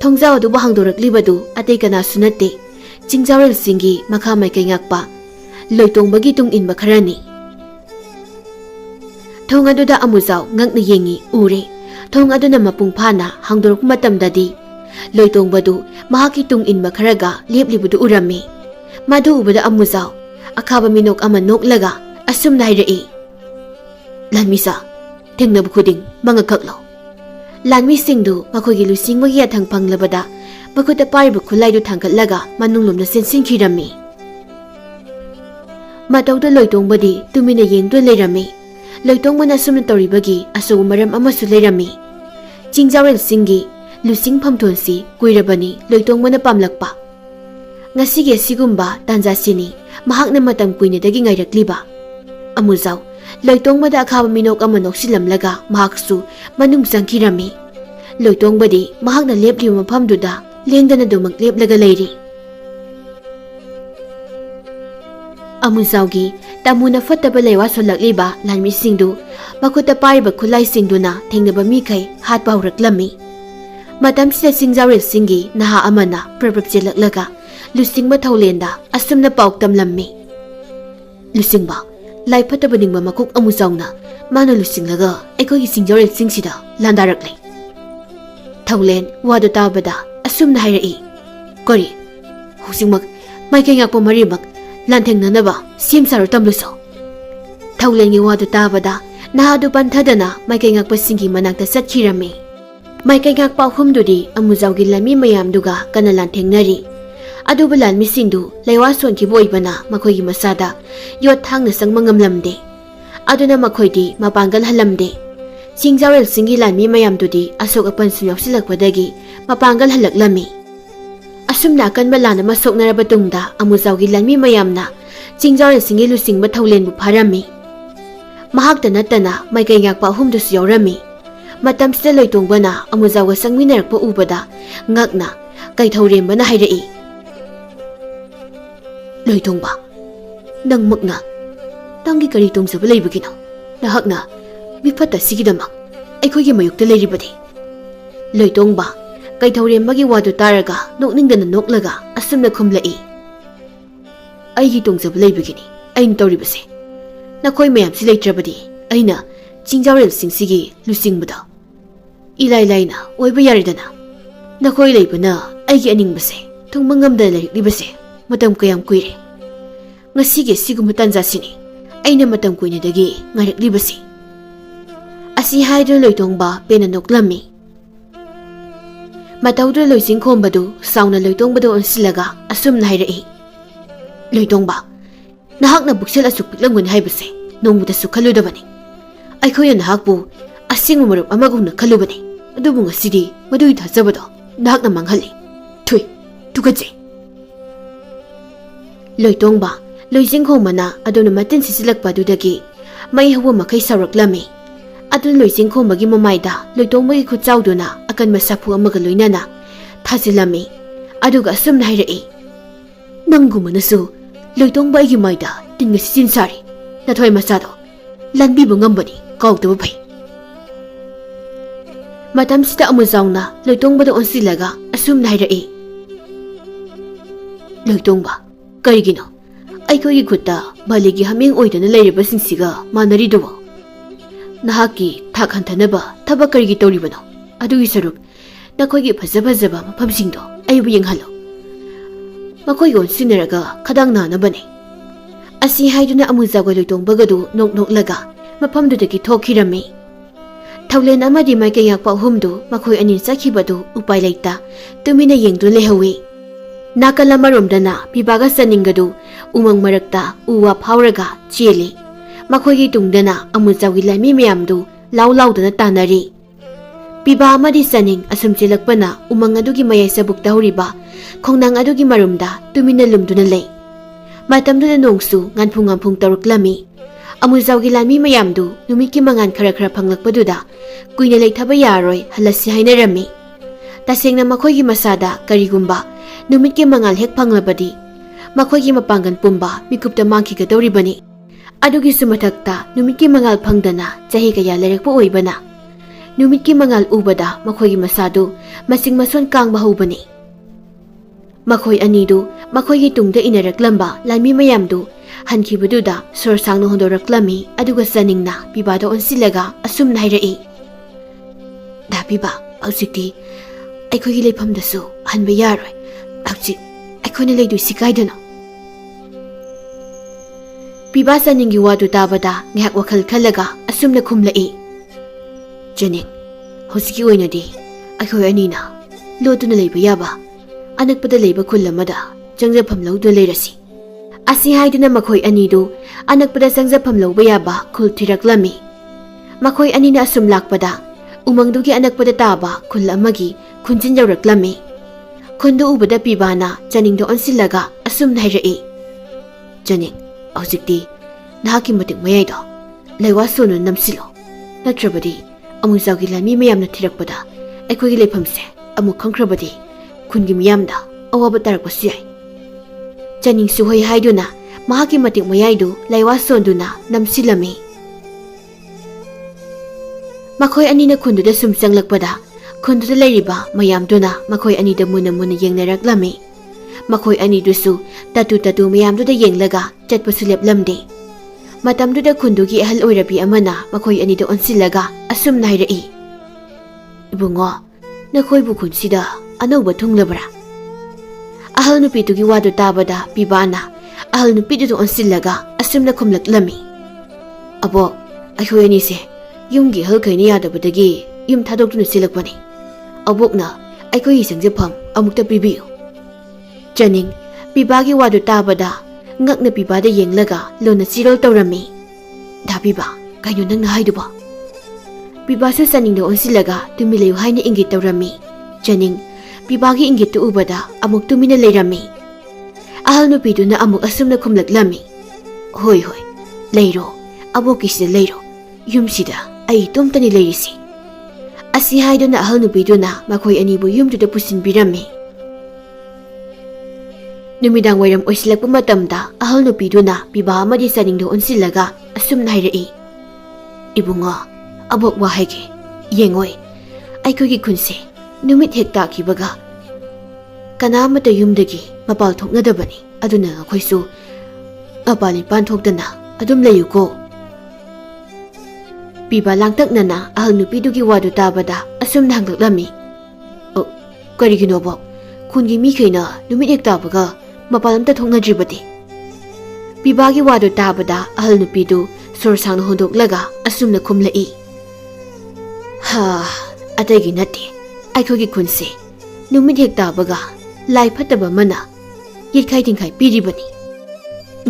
ꯊꯣꯡꯖꯥꯎ ꯑꯗꯨꯕꯨ ꯍꯥꯡꯗꯣꯔꯛꯂꯤꯕꯗꯨ ꯑꯇꯩ ꯀꯅꯥꯁꯨ ꯅꯠꯇꯦ, ꯆꯤꯡꯖꯥꯎꯔꯦꯜ ꯆꯤꯡꯒꯤ ꯃꯈꯥ ꯃꯥꯏꯀꯩ ꯉꯥꯛꯄ ꯂꯣꯏꯇꯣꯡꯕꯒꯤ ꯇꯨꯡ ꯏꯟꯕ ꯈꯔꯅꯤ꯫ ꯊꯣꯡ ꯑꯗꯨꯗ ꯑꯃꯨꯖꯥꯎ ꯉꯛꯅ ꯌꯦꯡꯉꯤ ꯎꯔꯦ꯫ ꯊꯣꯡ ꯑꯗꯨꯅ ꯃꯄꯨꯡ ꯐꯥꯅ ꯍꯥꯡꯗꯣꯔꯛꯄ ꯃꯇꯝꯗꯗꯤ ꯂꯣꯏꯇꯣꯡꯕꯗꯨ ꯃꯍꯥꯛꯀꯤ ꯇꯨꯡ ꯏꯟꯕ ꯈꯔꯒ ꯂꯦꯞꯂꯤꯕꯗꯨ ꯎꯔꯝꯃꯤ꯫ ꯃꯗꯨ ꯎꯕꯗ ꯑꯃꯨꯖꯥꯎ ꯑꯈꯥꯕ ꯃꯤꯅꯣꯛ ꯑꯃ ꯅꯣꯛꯂꯒ ꯑꯁꯨꯝꯅ ꯍꯥꯏꯔꯛꯏ꯫ ꯂꯥꯟꯃꯤꯁꯥ, ꯊꯦꯡꯅꯕ ꯈꯨꯗꯤꯡ ꯃꯉꯛ ꯀꯛꯂꯣ꯫ ꯂꯥꯟꯃꯤꯁꯤꯡꯗꯨ ꯃꯈꯣꯏꯒꯤ ꯂꯨꯆꯤꯡꯕꯒꯤ ꯌꯥꯊꯪ ꯐꯪꯂꯕꯗ ꯃꯈꯨꯠꯇ ꯄꯥꯏꯔꯤꯕ ꯈꯨꯠꯂꯥꯏꯗꯨ ꯊꯥꯡꯒꯠꯂꯒ ꯃꯅꯨꯡꯂꯣꯝꯗ ꯆꯦꯟꯁꯤꯟꯈꯤꯔꯝꯃꯤ꯫ ꯃꯇꯧꯗ ꯂꯣꯏꯇꯣꯡꯕꯗꯤ ꯇꯨꯃꯤꯟꯅ ꯌꯦꯡꯗꯨꯅ ꯂꯩꯔꯝꯃꯤ꯫ ꯂꯣꯏꯇꯣꯡꯕꯅ ꯑꯁꯨꯝꯅ ꯇꯧꯔꯤꯕꯒꯤ ꯑꯆꯧꯕ ꯃꯔꯝ ꯑꯃꯁꯨ ꯂꯩꯔꯝꯃꯤ꯫ ꯆꯤꯡꯖꯥꯎꯔꯦꯜ ꯆꯤꯡꯒꯤ ꯂꯨꯆꯤꯡ ꯐꯝꯊꯣꯟꯁꯤ ꯀꯨꯏꯔꯕꯅꯤ ꯂꯣꯏꯇꯣꯡꯕꯅ ꯄꯥꯝꯂꯛꯄ꯫ ꯉꯁꯤꯒꯤ ꯑꯁꯤꯒꯨꯝꯕ ꯇꯥꯟꯖꯥꯁꯤꯅꯤ ꯃꯍꯥꯛꯅ ꯃꯇꯝ ꯀꯨꯏꯅꯗꯒꯤ ꯉꯥꯏꯔꯛꯂꯤꯕ꯫ ꯑꯃꯨꯖꯥꯎ ꯂꯣꯏꯇꯣꯡꯕꯗ ꯑꯈꯥꯕ ꯃꯤꯅꯣꯛ ꯑꯃ ꯅꯣꯛꯁꯤꯜꯂꯝꯂꯒ ꯃꯍꯥꯛꯁꯨ ꯃꯅꯨꯡ ꯆꯪꯈꯤꯔꯝꯃꯤ꯫ ꯂꯣꯏꯇꯣꯡꯕꯗꯤ ꯃꯍꯥꯛꯅ ꯂꯦꯞꯂꯤꯕ ꯃꯐꯝꯗꯨꯗ ꯂꯦꯡꯗꯅ ꯗꯨꯃꯛ ꯂꯦꯞꯂꯒ ꯂꯩꯔꯤ꯫ ꯑꯃꯨꯖꯥꯎꯒꯤ ꯇꯥꯃꯨꯅ ꯐꯠꯇꯕ ꯂꯩꯋꯥ ꯁꯣꯜꯂꯛꯂꯤꯕ ꯂꯥꯟꯃꯤꯁꯤꯡꯗꯨ ꯃꯈꯨꯠꯇ ꯄꯥꯏꯔꯤꯕ ꯈꯨꯠꯂꯥꯏꯁꯤꯡꯗꯨꯅ ꯊꯦꯡꯅꯕ ꯃꯤꯈꯩ ꯍꯥꯠꯄ ꯍꯧꯔꯛꯂꯝꯃꯤ꯫ ꯃꯇꯝꯁꯤꯗ ꯆꯤꯡꯖꯥꯎꯔꯦꯜ ꯆꯤꯡꯒꯤ ꯅꯍꯥ ꯑꯃꯅ ꯄ꯭ꯔꯞ ꯆꯦꯜꯂꯛꯂꯒ ꯂꯨꯆꯤꯡꯕ ꯊꯧꯂꯦꯟꯗ ꯑꯁꯨꯝꯅ ꯄꯥꯎ ꯇꯝꯂꯝꯃꯤ꯫ ꯂꯨꯆꯤꯡꯕ, ꯂꯥꯏ ꯐꯠꯇꯕ ꯅꯤꯡꯕ ꯃꯀꯣꯛ ꯑꯃꯨꯖꯥꯎꯅ ꯃꯥꯅ ꯂꯨꯆꯤꯡꯂꯒ ꯑꯩꯈꯣꯏꯒꯤ ꯆꯤꯡꯖꯥꯎꯔꯦꯜ ꯆꯤꯡꯁꯤꯗ ꯂꯥꯟꯗꯥꯔꯛꯂꯦ꯫ ꯊꯧꯂꯦꯟ ꯋꯥꯗꯨ ꯇꯥꯕꯗ ꯑꯁꯨꯝꯅ ꯍꯥꯏꯔꯛꯏ꯫ Kori, husingmak, mai kay ngakpo marimak, lanteng nanaba, sim saro tamluso. Thaulengi wadu tabada, nahadu panthadana, mai kay ngakpo singi manakta satkirami. Mai kay ngakpa humdudi, amuzawgi lami mayamduga kana lanteng nari. Aduba lanmi singdu, laywason ki boybana, makoy masada, yot thang na sang mangamlamde. Aduna makoy di, mapanggal halamde. Singjawel singi lanmi mayamdudi, asok apan sunyak silakpadagi, mapanggal halaklami. Asum na kan balana masok na rabatungda, amuzawgi lanmi mayamna, singjawel singi lusing batawlen bu parami. Mahagda natana, may kay ngakpa humdus yaurami. Matam sila loitong bana, amuzawa sang minarak pa ubada, ngak na, kay tawrin ba na hayrai. Loitong ba? Nang magna, tangi karitong sa balay bagino. Nahak na, mipata sige damak, ay ko'y mayukta layribadi. Loitong ba? Kay tawrin magi wado taraga, nokning na nanoklaga, asam na kumlai. Ay hitong sa balay bagini, ay nitawribasi. Na ko'y mayam sila itrabadi, ay na, singjawel singsigi, lusing mo daw. Ilay-lay na, oy bayari na. Na ko'y lay pa na, ay gianing basi, tong mangamda larik di basi. Matam kayam kuire. Nga sige sigumutanza sini, ay na matam kuy na dagi, ngarik libasi. Asi haidro loitong ba penanok lami. Matawdro loising kombado, saw na loitong bado on silaga, asum na hayrai. Loitong ba, nahak na buksel asuk piklangun haibasi, nung muta sukalu dabani. Ay kuya nahak po, asing umarup amagong na kalubani. Adubo nga sidi, maduy tasabado, nahak na manghali. Tuy, tugadze. Loitong ba, loising ko mana, ado na matin sisilagpa dudagi, may hawa makay saraklami. Ado loising ko magi mamayda, loitong magi kutsaw do na, akan masapu ang magaloy na na, tasilami, ado ga asum na hayrai. Nang gumanaso, loitong ba ay gimayda, din nga sisinsari, natoy masado, lanbi mo ngambani, kaw tababay. Matam sita amuzaw na, loitong ba doon silaga, asum na hayrai. Loitong ba? Karigino, ay ko ikuta, baligi haming oida na layriba singsiga, manarido mo. Nahaki, takhanta na ba, taba karigi tawriba no? Adu isaruk, na ko'y ipazaba-zaba mapamsingdo, ay buyang halo. Mako'y yon sinaraga, kadang na ba ni? Asi haydo na amuzawa loitong bagado, nok-nok laga, mapamdo dagi tokirami. Tawlen amadi may kayak pa humdo, mako'y anin sakibado, upay layta, tumina yengdo lehawi. Nakalamarom na pibaga sa ninggado, umang marakta, uwap hauraga, chili. Mako'y itungda na amuzawi lami mayamdo, law-law na tanari. Piba amadi saning asum silak pa na umang adugi mayay sa bukta huriba, kung nang adugi marumda, tuminalum do na lay. Matam do na nongsu, nganpung-ngampung taruk lami. Amuzawi lami mayamdo, numikimangan karakara panglakpaduda, kuy nalay tabayaroy, halasihay na rami. Tasing na mako'y masada, karigumba, numit ki mangal hek panglabadi. Makoy ki mapanggan pumba, mikupta mangki kadawri bani. Adugi sumatakta, numit ki mangal pangdana, jahi kaya larek po oy bana. Numit ki mangal ubada, makoy ki masado, masing mason kang bahu bani. Makoy anido, makoy ki tungda inaraklamba, lami mayamdo, hanki baduda, sorsang no hondoraklami, aduga saning na, pibado on silaga, asum na hayrai. Dapi ba, pausikti, ay ko'y gilaypam daso, hanba yaroy. Aksik, ay ko nalay do'y sikay doon. Pibasa ning giwado tabada, ngihak wakal kalaga, asum na kumlai. Janing, hosiki oy na di, ay ko'y anina, loto nalay bayaba, anak padalay ba kulamada, jangza pamlaw doon lay rasi. Asihay doon na mako'y anido, anak pada jangza pamlaw bayaba, kul tirak lami. Mako'y anina asum lakpada, umangdugi anak pada taba, kulamagi, kunjin jawrak lami. Kondo ubada pibana, janing doon silaga, asum na hayrai. Janing, awsikti, nahaki matik mayay do, laywa sonon namsilo. Natrabadi, amuzaw gilami mayam na tirakpada, ay ko gilay pamse, amu kangkrabadi, kungi mayam da, awabat tarak pasiyay. Janing suhay haydo na, mahaki matik mayay do, laywa sondo na, namsilami. Makoy anina kundo da sumsang lagpada, kundo da layriba, mayam do na, makoy anida muna yung naraklami. Makoy anido su, tatu-tatu mayam do da yung laga, chat pasulip lamdi. Matam do da kundo gi ahal oirabi amana, makoy anido on silaga, asum na hayrai. Ibu nga, nakoy bukun sida, ano ba tung labra? Ahal nupidugi wadu tabada pibana ahal nupidudu onsillaga asumna khumlaklami. Abok, akhoi ani se yumgi halkaini yadabadagi yum thadokduna silakpani. Abokna akhoi sangjafam amukta pibiyu. Chaning pibagi wadu tabada ngakna pibada yenglaga lona sirol tawrami. Da piba, kaino nangna haiduba. Pibasu saningda onsillaga tumilayu haina ingit tawrami. Chaning pibagi ingit tu ubada amuk tumina leirami. Ahal nupiduna amuk asumna khumlaklami. Hoi hoi, leiro, abokisida leiro, yumsida ai tumtani leirisi. Asi haiduna ahal nupiduna makhoi anibu yumduda pusinbirami. Numidang wairam oisilakpa matamda ahal nupiduna piba amadi saningda onsillaga asumna hairai. Ibungo, abok wa haige, yengoi, aikogi khunse numit hek takibaga kanamata yumdagi mapal thoknadabani aduna akhoi mapali pan thokdana adum layuko. Piba langtaknana ahal nupidugi wadu tabada asumna hanglaklami. Karigino bok khungi mikhaina numit hek tabaga mapal amta thoknadribati. Pibagi wadu tabada ahal nupidu sorsangna hondoklaga asumna khumlai. Ha, atagi nati aikogi khunse numit hek tabaga lai phataba mana yitkhai tingkhai piribani.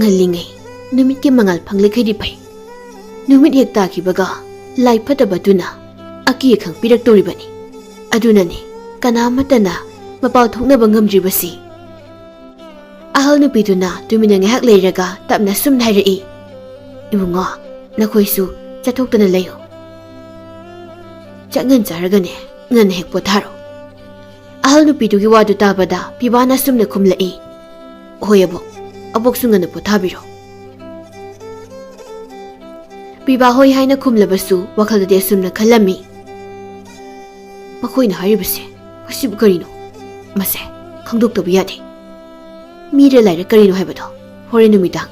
Ngalingai numit ki mangal phanglekhai pai. Numit hek takibaga lai phataba tuna aki khang pirak toribani. Adunani kanamatana mapau thoknaba ngamdribasi. Ahal nupiduna tumina ngahak leiraga tapna sum hairai. Ibungo, nakhoisu chathoktana leyo. Changan charagane ngan hek potharo. Ahal nupidugi wadu tabada pibana sumna khumlai. Hoi abok, abok sungana pothabiro. Piba hoi haina khumlabasu wakhalda sumna khalami. Makhoina haribase hasibu karino mase khangdoktabu yade. Mira laira karino haibado hore numidang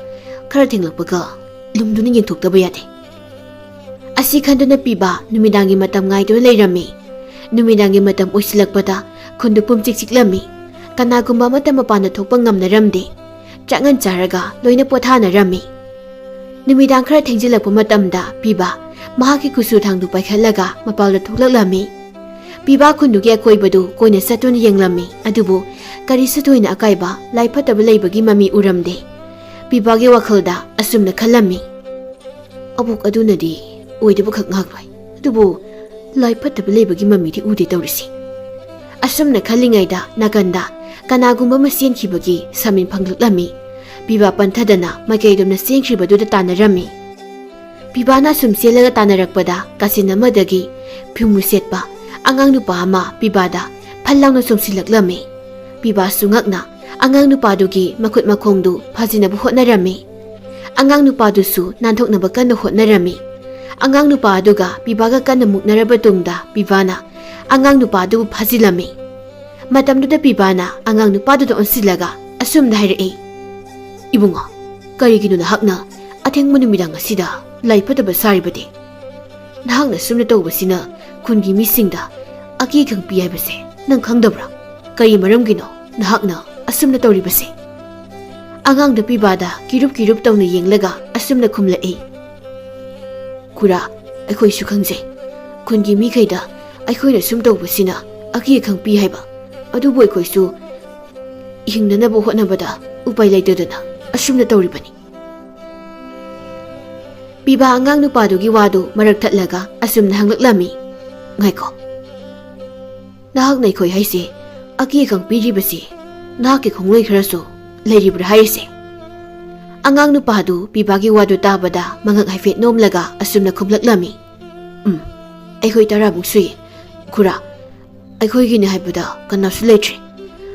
khara thenglakpaga lumduna yengthoktaba yade. Asi khanduna piba numidangi matam ngaiduna leirami. Numidangi matam oisilakpada khundu pumchik chiklami. Kanagumba matam mapana thokpa ngamnaramde. Changan charaga loina pothanarami. Numidang khara thengjilakpa matamda piba mahaki kusu thangdu paikhallaga mapalda thoklaklami. Piba khundugi akoibadu koina satuna yenglami. Adubu karisu thoina akaiba laiphataba leibagi mami uramde. Pibagi wakhalda asumna khallami. Abuk adunadi oidabu khak ngakloi. Adubu lai phataba leibagi mamidi ude tawrisi. Asumna khalingaida nakanda kanagumba masien khibagi samin phanglaklami. Piba panthadana maikaidumna sengkhribaduda tanarami. Pibana sumselaga tanarakpada kasinamadagi phimu setpa angang nupa ama pibada phallangna somsilaklami. Piba sungakna angang nupadugi makhut makhongdu phajinabu hotnarami. Angang nupadusu nanthoknaba kanna hotnarami. Angang nupa aduga pibaga kanna muknaraba tungda pibana angang nupadu phajilami. Matamduda pibana angang nupaduda onsilaga asumda hairai. Ibungo, karigino nahakna athengma numidang asida laiphataba saribade. Nahakna sumna tawbasina khungi misingda aki khang pi haibase nang khangdabra. Kari maramgino nahakna asumna tawribase. Angang da pibada kirup tawna yenglaga asumna khumlai. Kura akhoi su khangje khungi mi khaida akhoi na sum tawbasina aki khang pi haiba. Adubu akhoi su hingnanaba hotnabada upai laitadana asumna tawribani. Piba angang nupadugi wadu marak thatlaga asumna hanglaklami. Ngaiko, nahak na ikhoi haise aki khang piribasi nahak khongloi kharaso leiribra haise. Angang nupadu pibagi wadu tabada mangak haifet nomlaga asumna khumlaklami. Aikhoi tarabuk sui. Kura, aikhoi gina haibada kanasu leitri.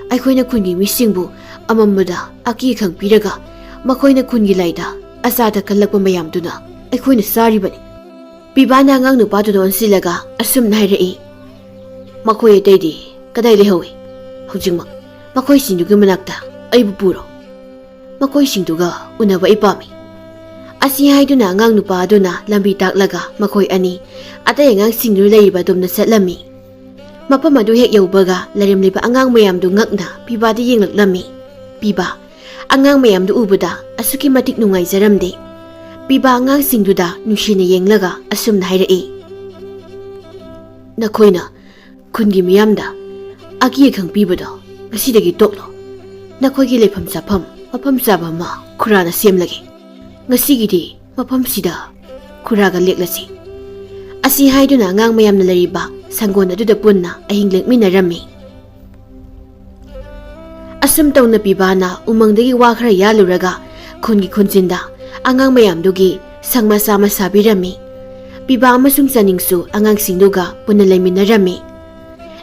Aikhoi na khungi misingbu amambada aki khang piraga makhoi na khungi laida asada kallakpa mayamduna aikhoi na saribani. Pibana angang nupadu don silaga asumna hairai. Makhoi ataidi kadai lehawi. Hujingmak makhoi sindugi manakta aibu puro. Makhoi singduga unaba ipami. Asi haiduna angang nupa aduna lambi taklaga makhoi ani atay angang singdu leiba dumna satlami. Mapam adu hek yaubaga larimliba angang mayamdu ngakna Pibada yenglaklammi. Piba, angang mayamdu ubada asuki matik nungaizaramde. Piba angang singduda nushina yenglaga asumna hairei. Nakoina, kungi miyamda, aki ekang pibado, ngasidagi toklo. Nakoigi lepam sapam, mapam sabama, kurana semlagi. Ngasigidi, mapam sida, kuraga leklasi. Asi haiduna angang mayamna lariba, sanggon aduda punna ahing lekminarami. Asum tawna pibana umangdagi wakhara yaluraga, kungi kunsinda, angang mayamdugi sangmasama sabirami. Piba amasung saningsu angang singduga punna layminarami.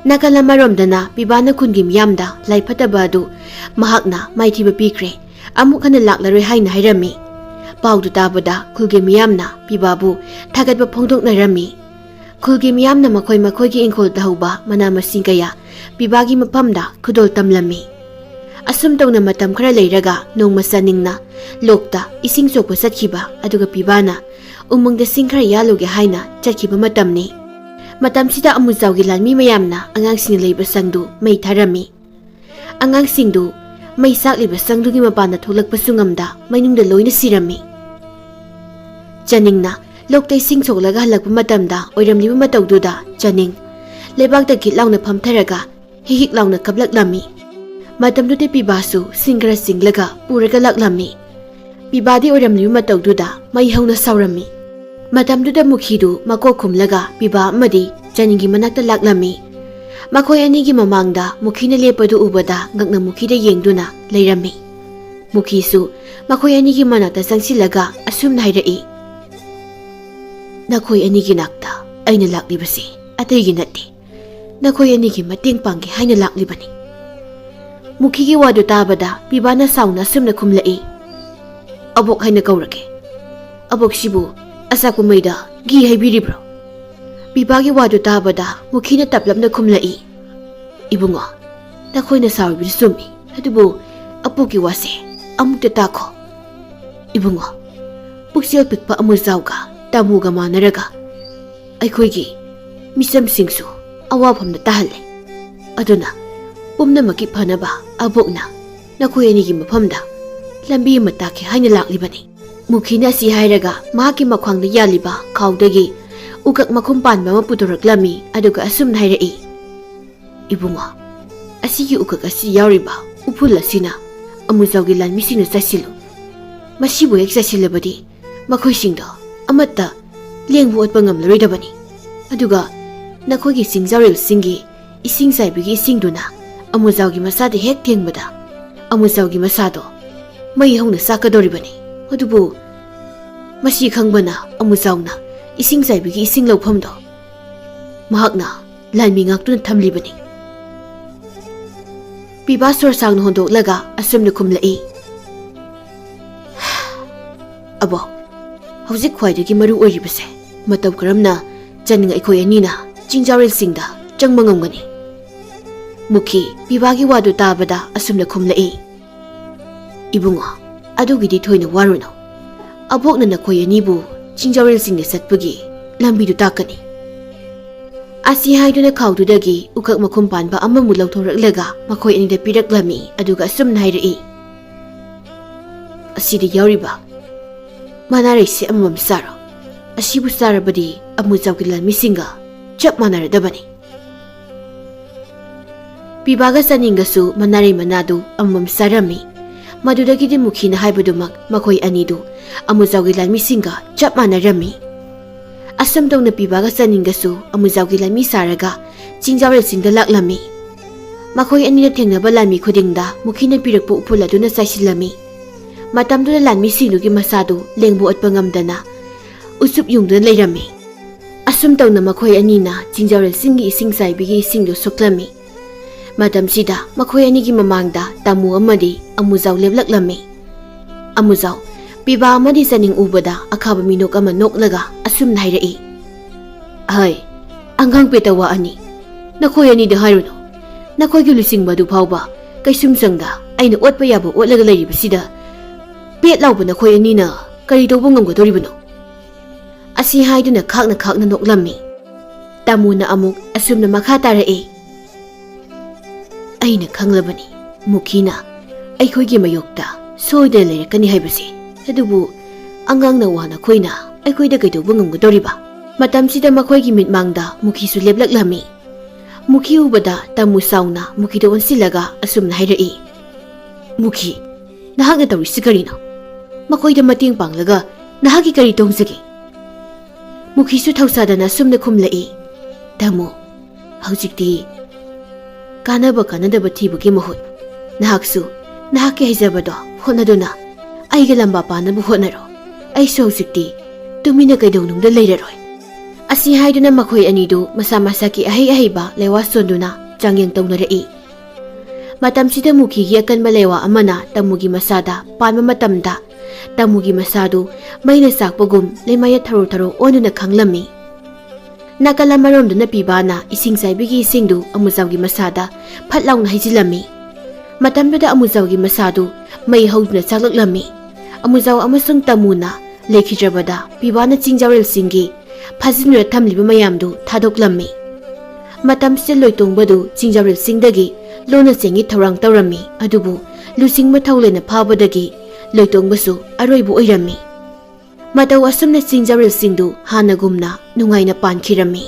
Nakalamaromdana pibana kungi miyamda laifataba adu mahakna maithiba pikre amuk hana laklaroi haina hairami. Paudu tabada kulgi miyamna pibabu thagatba phongdoknarami. Kulgi miyamna makoigi ingkol dahauba mana masing kaya pibagi mapamda khudol tamlami. Asum tawna matam khara leiraga nongma saningna lokta ising sokpa satkiba aduga pibana umangda singkhara yaluge haina chatkiba matamni. Matamsida amuzawgi lalmi mayamna angangsing leiba sangdu mei tharami. Angangsingdu mei sakliba sangdugi mapana tholakpa sungamda mainungda loina sirami. Chaningna lokta ising soklaga halakpa matamda oiramliba matawduda chaning lebakta git launa phamtharaga hihik launa kaplaklami. Matamdude pibasu singkara singlaga puraga laklami. Pibadi oiramliba matawduda mai hauna saurami. Matamduda mukhidu makok khumlaga piba amadi chaningi manakta laklami. Makoi anigi mamangda mukhina lepadu ubada ngakna mukhida yengduna leirami. Mukhisu makoi anigi manakta sangsilaga asumna hairei. Nakoi anigi nakta aina laklibasi ataigi natti. Nakoi anigi mateng pangge haina laklibani. Mukhigi wadu tabada pibana sauna asumna khumlai. Abok haina kaurake. Abok sibu Asaku maida gi haibiribro. Pibagi wadu tabada mukhina taplapna khumlai. Ibungo, nakoina sawibiri sumi. Adubu apuki wase amukta tako. Ibungo, puksel pikpa amuzawga tamuga manaraga. Aikoigi misam singsu awafamna tahalle. Aduna pumna maki phanaba abokna nakoyanigi mafamda lambi mataki haina laklibani. Mukhina si hairaga mahaki makhwangda yaliba khawdagi ukak makhum panba ma pudoraklami aduga asumna hairei. Ibungo, asigi ukak asi yauriba upul asina amuzawgi lanmisina sasilu. Masibu hek sasilabadi makhoisingdo amatta lengbu atpa ngamlaroidabani. Aduga nakhoigi singjarel singi ising saibigi isingduna amuzawgi masada hek thengbada amuzawgi masado mai hauna sakadoribani. Adubu masi khangbana amuzawna ising saibigi ising lawphamdo mahakna lanmi ngaktuna thamlibani. Piba sor sangna hondoklaga asumna khumlai. Abo hauzik khwaidagi maru oiribase mataw karamna chaning aikhoi anina chingjarel singda changma ngamgani. Mukhi pibagi wadu tabada asumna khumlai. Ibungo, adugidi thoina waruno. Abokna nakhoi anibu chingjarel singna satpagi lambidu takani. Asi haiduna khawdudagi ukak makhum panba amamu lawthoraklaga makhoi anida piraklami aduga asumna hairei. Asidi yauriba manaraisi amam saro. Asibu sarabadi amuzawgi lalmisinga chap manaradabani. Pibaga saningasu manari manadu amam sarami. Madudagidi mukhina haibadumak makhoi anidu amuzawgi lalmisinga chap manarami. Asam tawna pibaga saningasu amuzawgi lalmi saraga chingjarel singda laklami. Makhoi anina thengnaba lalmi khudingda mukhina pirakpa upul aduna saisilami. Matamduna lalmi singdugi masadu lengbu atpa ngamdana usup yungduna leirami. Asum tawna makhoi anina chingjarel singi ising saibigi isingdu soklami. Matamsida makhoi anigi mamangda tamu amadi amuzaw leplaklami. Amuzaw piba amadi saning ubada akhaba minok ama noklaga asumna hairei. Hai, anggang petawa ani. Nakhoi ani da hairuno. Nakhoi gi lusing badu phawba kaisum sangda aina otpa yaba otlaga leiribasida pet lawba nakhoi anina kari tawba ngamgadoribano. Asi haiduna khakna noklami. Tamuna amuk asumna makha tarei. ꯑꯩꯅ ꯈꯪꯂꯕꯅꯤ ꯃꯨꯈꯤꯅ ꯑꯩꯈꯣꯏꯒꯤ ꯃꯌꯣꯛꯇ ꯁꯣꯏꯗꯅ ꯂꯩꯔꯛꯀꯅꯤ ꯍꯥꯏꯕꯁꯤ ꯑꯗꯨꯕꯨ ꯑꯉꯥꯡꯅ ꯋꯥꯅ ꯑꯩꯈꯣꯏꯅ ꯑꯩꯈꯣꯏꯗ ꯀꯩꯗꯧꯕ ꯉꯝꯒꯗꯧꯔꯤꯕ ꯃꯇꯝꯁꯤꯗ ꯃꯈꯣꯏꯒꯤ ꯃꯤꯠꯃꯥꯡꯗ ꯃꯨꯈꯤꯁꯨ ꯂꯦꯞꯂꯛꯂꯝꯃꯤ ꯃꯨꯈꯤ ꯎꯕꯗ ꯇꯥꯃꯨ ꯁꯥꯎꯅ ꯃꯨꯈꯤꯗ ꯑꯣꯟꯁꯤꯜꯂꯒ ꯑꯁꯨꯝꯅ ꯍꯥꯏꯔꯛꯏ ꯃꯨꯈꯤ ꯅꯍꯥꯛꯅ ꯇꯧꯔꯤꯁꯤ ꯀꯔꯤꯅꯣ ꯃꯈꯣꯏꯗ ꯃꯇꯦꯡ ꯄꯥꯡꯂꯒ ꯅꯍꯥꯛꯀꯤ ꯀꯔꯤ ꯇꯣꯡꯖꯒꯦ ꯃꯨꯈꯤꯁꯨ ꯊꯧꯁꯥꯗꯅ ꯑꯁꯨꯝꯅ ꯈꯨꯝꯂꯛꯏ ꯇꯥꯃꯣ ꯍꯧꯖꯤꯛꯇꯤ ꯀꯥꯟꯅꯕ ꯀꯥꯟꯅꯗꯕ ꯊꯤꯕꯒꯤ ꯃꯍꯨꯠ ꯅꯍꯥꯛꯁꯨ ꯅꯍꯥꯛꯀꯤ ꯍꯩꯖꯕꯗꯣ ꯍꯣꯠꯅꯗꯨꯅ ꯑꯩꯒ ꯂꯝꯕꯥ ꯄꯥꯅꯕ ꯍꯣꯠꯅꯔꯣ ꯑꯩꯁꯨ ꯍꯧꯖꯤꯛꯇꯤ ꯇꯨꯃꯤꯟꯅ ꯀꯩꯗꯧꯅꯨꯡꯗ ꯂꯩꯔꯔꯣꯏ ꯑꯁꯤ ꯍꯥꯏꯗꯨꯅ ꯃꯈꯣꯏ ꯑꯅꯤꯗꯨ ꯃꯁꯥ ꯃꯁꯥꯒꯤ ꯑꯍꯩ ꯑꯍꯩꯕ ꯂꯩꯋꯥ ꯁꯣꯟꯗꯨꯅ ꯆꯥꯡꯌꯦꯡ ꯇꯧꯅꯔꯛꯏ ꯃꯇꯝꯁꯤꯗ ꯃꯨꯈꯤꯒꯤ ꯑꯀꯟꯕ ꯂꯩꯋꯥ ꯑꯃꯅ ꯇꯥꯃꯨꯒꯤ ꯃꯁꯥꯗ ꯄꯥꯟꯕ ꯃꯇꯝꯗ ꯇꯥꯃꯨꯒꯤ ꯃꯁꯥꯗꯨ ꯃꯩꯅ ꯆꯥꯛꯄꯒꯨꯝ ꯂꯩꯃꯥꯏꯗ ꯊꯔꯣ ꯊꯔꯣ ꯑꯣꯟꯗꯨꯅ ꯈꯪꯂꯝꯃꯤ ꯅꯥꯀꯜ ꯑꯃꯔꯣꯝꯗꯅ ꯄꯤꯕꯥꯅ ꯏꯁꯤꯡ ꯆꯥꯏꯕꯤꯒꯤ ꯏꯁꯤꯡꯗꯨ ꯑꯃꯨꯖꯥꯎꯒꯤ ꯃꯁꯥꯗ ꯐꯠ ꯂꯥꯎꯅ ꯍꯩꯖꯤꯜꯂꯝꯃꯤ ꯃꯇꯝꯗꯨꯗ ꯑꯃꯨꯖꯥꯎꯒꯤ ꯃꯁꯥꯗꯨ ꯃꯩ ꯍꯧꯗꯨꯅ ꯆꯥꯛꯂꯛꯂꯝꯃꯤ ꯑꯃꯨꯖꯥꯎ ꯑꯃꯁꯨꯡ ꯇꯥꯃꯨꯅ ꯂꯩꯈꯤꯗ꯭ꯔꯕꯗ ꯄꯤꯕꯥꯅ ꯆꯤꯡꯖꯥꯎꯔꯦꯜꯁꯤꯡꯒꯤ ꯐꯥꯖꯤꯟꯗꯨꯅ ꯊꯝꯂꯤꯕ ꯃꯌꯥꯝꯗꯨ ꯊꯥꯗꯣꯛꯂꯝꯃꯤ ꯃꯇꯝꯁꯤꯗ ꯂꯣꯏꯇꯣꯡꯕꯗꯨ ꯆꯤꯡꯖꯥꯎꯔꯦꯜꯁꯤꯡꯗꯒꯤ ꯂꯣꯟꯅ ꯆꯦꯡꯒꯤ ꯊꯧꯔꯥꯡ ꯇꯧꯔꯝꯃꯤ ꯑꯗꯨꯕꯨ ꯂꯨꯆꯤꯡꯕ ꯊꯧꯂꯦꯅ ꯐꯥꯕꯗꯒꯤ ꯂꯣꯏꯇꯣꯡꯕꯁꯨ ꯑꯔꯣꯏꯕ ꯑꯣꯏꯔꯝꯃꯤ ꯃꯇꯧ ꯑꯁꯨꯝꯅ ꯆꯤꯡꯖꯥꯎꯔꯦꯜꯁꯤꯡꯗꯨ ꯍꯥꯟꯅꯒꯨꯝꯅ ꯅꯨꯡꯉꯥꯏꯅ ꯄꯥꯟꯈꯤꯔꯝꯃꯤ